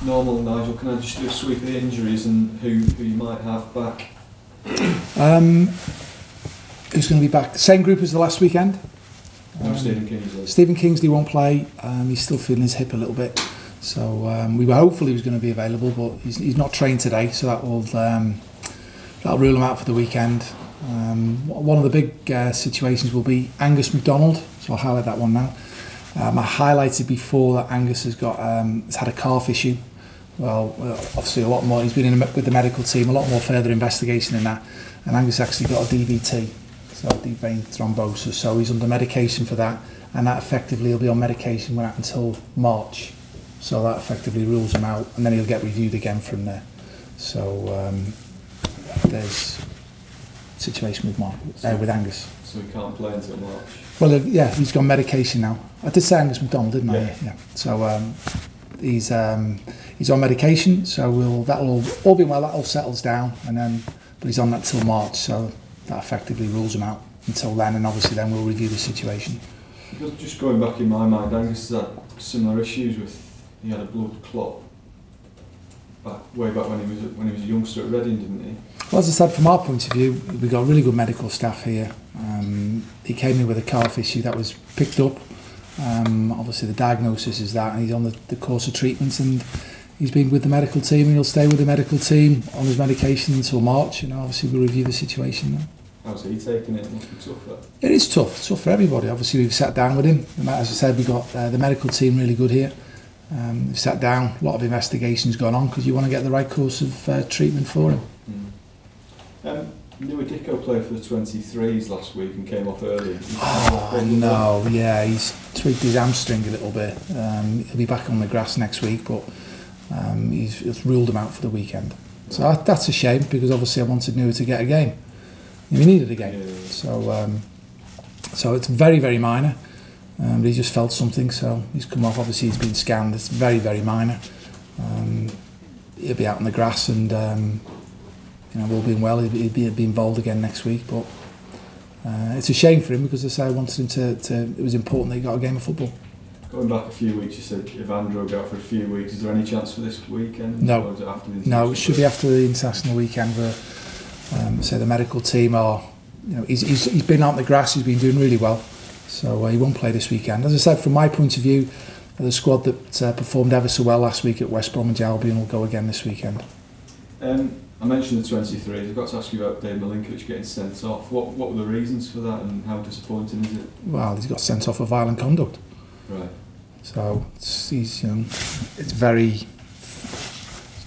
normal, Nigel, can I just do a sweep of the injuries and who you might have back? Who's going to be back? Same group as the last weekend. No, Stephen Kingsley. Stephen Kingsley won't play. He's still feeling his hip a little bit. So we were hopeful he was going to be available, but he's not trained today, so that'll rule him out for the weekend. One of the big situations will be Angus MacDonald, so I'll highlight that one now. I highlighted before that Angus has had a calf issue. Well, obviously a lot more. He's been with the medical team, a lot more further investigation in that, and Angus actually got a DVT, so deep vein thrombosis. So he's under medication for that, and that effectively he'll be on medication until March. So that effectively rules him out, and then he'll get reviewed again from there. So there's a situation with Angus. So he can't play until March? Well, yeah, he's got medication now. I did say Angus MacDonald, didn't I? Yeah. So he's on medication, so that'll all be well, that all settles down, but he's on that till March, so that effectively rules him out until then, and obviously then we'll review the situation. Because just going back in my mind, Angus had similar issues with, he had a blood clot way back when he was a youngster at Reading, didn't he? Well, as I said, from our point of view, we've got really good medical staff here. He came in with a calf issue that was picked up. Obviously the diagnosis is that, and he's on the course of treatment, and he's been with the medical team, and he'll stay with the medical team on his medication until March, and obviously we'll review the situation then. How's he taking it? It must be tough, though. It is tough. It's tough for everybody. Obviously we've sat down with him. As I said, we've got the medical team really good here. We've sat down, a lot of investigations gone on, because you want to get the right course of treatment for him. New Adicko played for the 23s last week and came off early. No, yeah, he's tweaked his hamstring a little bit. He'll be back on the grass next week, but he's ruled him out for the weekend. So that's a shame, because obviously I wanted New to get a game. We needed a game. Yeah. So it's very, very minor. But he just felt something, so he's come off. Obviously he's been scanned. It's very, very minor. He'll be out on the grass, and all being well, he'd be involved again next week. But it's a shame for him, because as I say, I wanted him to. It was important that he got a game of football. Going back a few weeks, you said Evandro will go out for a few weeks. Is there any chance for this weekend? No. Or is it after the no, it should be after the international weekend. Where say the medical team are. He's been out on the grass. He's been doing really well. So he won't play this weekend. As I said, from my point of view, the squad that performed ever so well last week at West Bromwich Albion will go again this weekend. I mentioned the 23s. I've got to ask you about Dave Milinkovic getting sent off. What were the reasons for that, and how disappointing is it? Well, he's got sent off for violent conduct. Right. So it's very,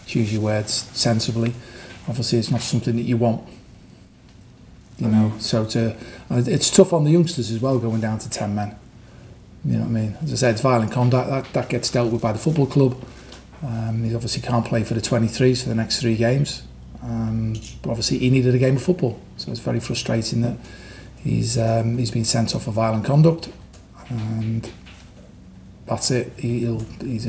choose your words sensibly. Obviously, it's not something that you want. So it's tough on the youngsters as well, going down to 10 men. You know what I mean? As I said, it's violent conduct. That gets dealt with by the football club. He obviously can't play for the 23s for the next 3 games. But obviously he needed a game of football. So it's very frustrating that he's been sent off for violent conduct. And that's it. He's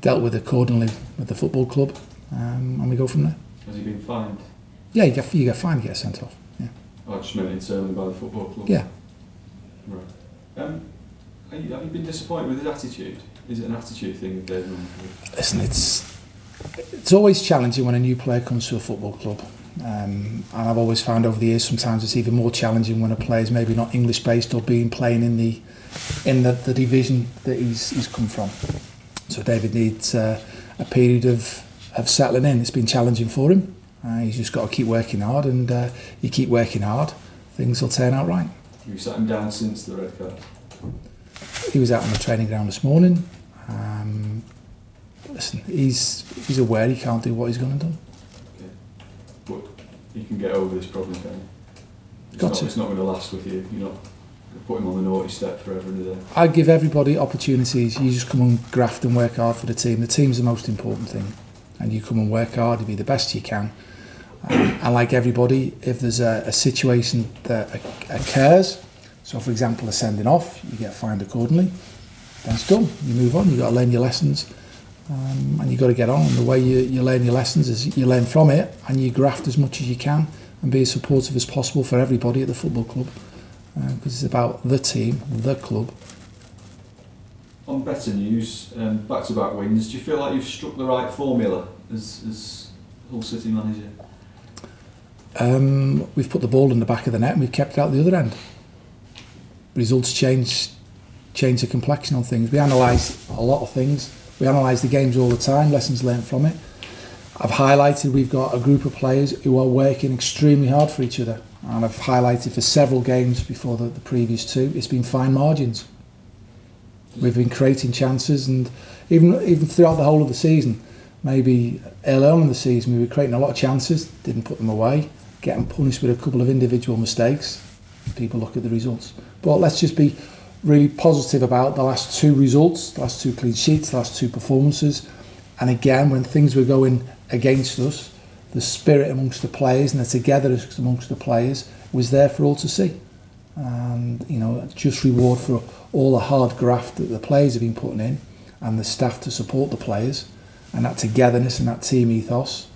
dealt with accordingly with the football club. And we go from there. Has he been fined? Yeah, you get fined, you get sent off. Yeah. I just meant internally by the football club. Yeah. Right. Have you been disappointed with his attitude? Is it an attitude thing with David? Listen, it's always challenging when a new player comes to a football club. And I've always found over the years sometimes it's even more challenging when a player's maybe not English based or playing in the division that he's come from. So David needs a period of settling in. It's been challenging for him. He's just got to keep working hard, and you keep working hard, things will turn out right. Have you sat him down since the red card? He was out on the training ground this morning. Listen, he's aware he can't do what he's going to do. Okay. But you can get over this problem, can you? It's not going to last with you. You're not going to put him on the naughty step forever and a day. I give everybody opportunities. You just come and graft and work hard for the team. The team's the most important thing. And you come and work hard, you be the best you can. And like everybody, if there's a situation that occurs, so for example a sending off, you get fined accordingly, then it's done. You move on, you've got to learn your lessons, and you've got to get on. And the way you learn your lessons is you learn from it, and you graft as much as you can and be as supportive as possible for everybody at the football club, because it's about the team, the club. On better news, back-to-back wins, do you feel like you've struck the right formula as Hull City manager? We've put the ball in the back of the net and we've kept it out the other end. Results change the complexion on things. We analyse a lot of things. We analyse the games all the time, lessons learned from it. I've highlighted we've got a group of players who are working extremely hard for each other. And I've highlighted for several games before the previous two, it's been fine margins. We've been creating chances, and even throughout the whole of the season, maybe early on in the season, we were creating a lot of chances, didn't put them away, getting punished with a couple of individual mistakes. People look at the results. But let's just be really positive about the last two results, the last two clean sheets, the last two performances. And again, when things were going against us, the spirit amongst the players and the togetherness amongst the players was there for all to see. And, you know, just reward for all the hard graft that the players have been putting in and the staff to support the players, and that togetherness and that team ethos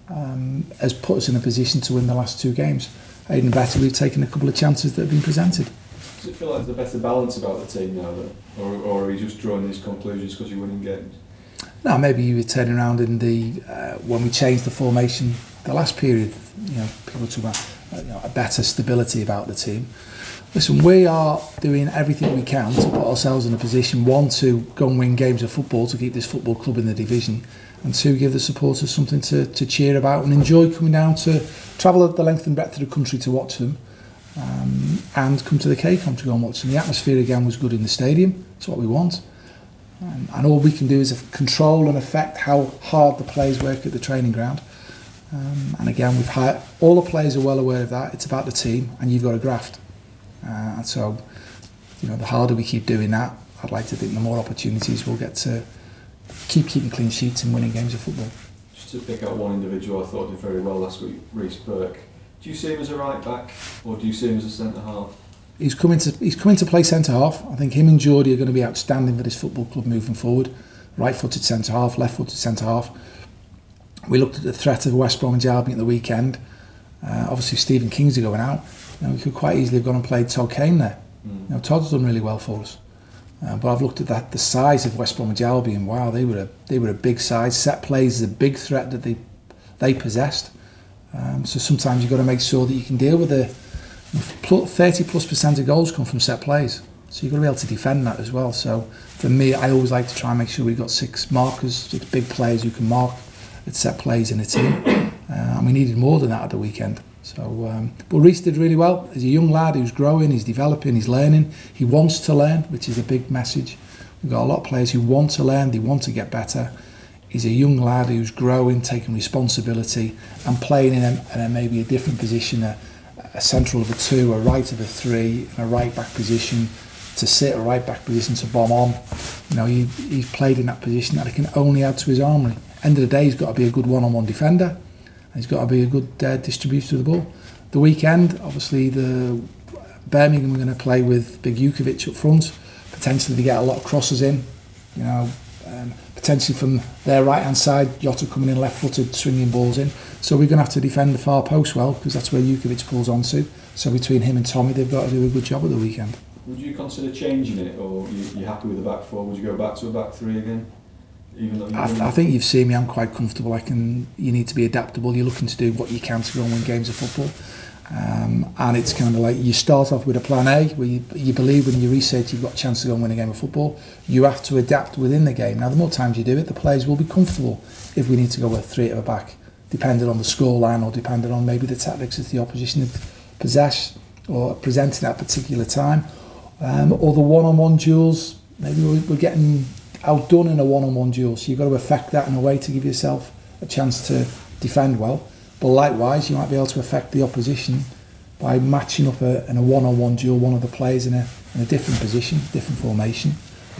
has put us in a position to win the last two games. Even better, we've taken a couple of chances that have been presented. Does it feel like there's a better balance about the team now, or are you just drawing these conclusions because you're winning games? No, maybe you were turning around in the when we changed the formation the last period. You know, people talk about a better stability about the team. Listen, we are doing everything we can to put ourselves in a position, one, to go and win games of football to keep this football club in the division, and two, give the supporters something to cheer about and enjoy coming down to travel the length and breadth of the country to watch them, and come to the KCOM to go and watch them. The atmosphere again was good in the stadium. That's what we want. And all we can do is control and affect how hard the players work at the training ground. And again, we've hired, all the players are well aware of that. It's about the team, and you've got to graft. And so, you know, the harder we keep doing that, I'd like to think the more opportunities we'll get to keeping clean sheets and winning games of football. Just to pick out one individual I thought did very well last week, Reece Burke. Do you see him as a right back, or do you see him as a centre half? He's coming to play centre half. I think him and Geordie are going to be outstanding for this football club moving forward. Right-footed centre half, left-footed centre half. We looked at the threat of West Bromwich Albion at the weekend. Obviously, Stephen Kingsley going out. You know, we could quite easily have gone and played Todd Kane there. You know, Todd's done really well for us. But I've looked at the size of West Bromwich Albion. Wow, they were a big size. Set plays is a big threat that they possessed. So sometimes you've got to make sure that you can deal with the 30+% of goals come from set plays. So you've got to be able to defend that as well. So for me, I always like to try and make sure we've got 6 markers, 6 big players who can mark at set plays in a team. And we needed more than that at the weekend. So, but Reece did really well. He's a young lad who's growing, he's developing, he's learning. He wants to learn, which is a big message. We've got a lot of players who want to learn, they want to get better. He's a young lad who's growing, taking responsibility and playing in a maybe a different position, a central of a 2, a right of a 3, and a right back position to sit, a right back position to bomb on. You know, he's played in that position that he can only add to his armoury. End of the day, he's got to be a good one-on-one defender. He's got to be a good distributor of the ball. The weekend, obviously, the Birmingham are going to play with Big Jukovic up front. Potentially they get a lot of crosses in. You know, potentially from their right-hand side, Jota coming in left-footed, swinging balls in. So we're going to have to defend the far post well, because that's where Jukovic pulls onto. So between him and Tommy, they've got to do a good job at the weekend. Would you consider changing it, or you happy with the back 4? Would you go back to a back 3 again? I think you've seen me, I'm quite comfortable. You need to be adaptable. You're looking to do what you can to go and win games of football. And it's kind of like you start off with a plan A, where you believe when you research you've got a chance to go and win a game of football. You have to adapt within the game. Now, the more times you do it, the players will be comfortable if we need to go with 3 at the back, depending on the scoreline or depending on maybe the tactics that the opposition possess or presenting at a particular time. Or the one-on-one duels, maybe we're getting outdone in a one-on-one duel, so you've got to affect that in a way to give yourself a chance to defend well. But likewise, you might be able to affect the opposition by matching up in a one-on-one duel one of the players in a different position, different formation,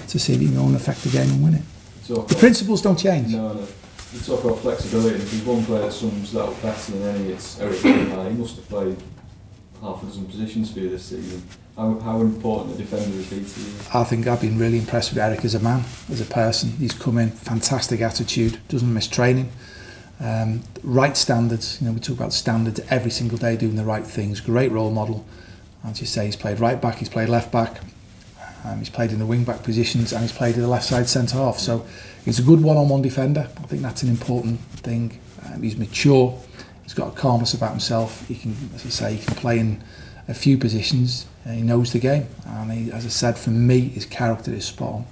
to see if you can go and affect the game and win it. The principles don't change. No. You talk about flexibility. If there's one player that sums that up better than any, it's Eric Cantona. He must have played half a dozen positions for you this season. How important a defender is he to you? I think I've been really impressed with Eric as a man, as a person. He's come in, fantastic attitude, doesn't miss training. Right standards, you know, we talk about standards every single day, doing the right things. Great role model. As you say, he's played right back, he's played left back. He's played in the wing-back positions and he's played in the left-side centre-half. So he's a good one-on-one defender. I think that's an important thing. He's mature. He's got a calmness about himself. He can, as I say, he can play in a few positions. He knows the game. And he, as I said, for me, his character is spot on.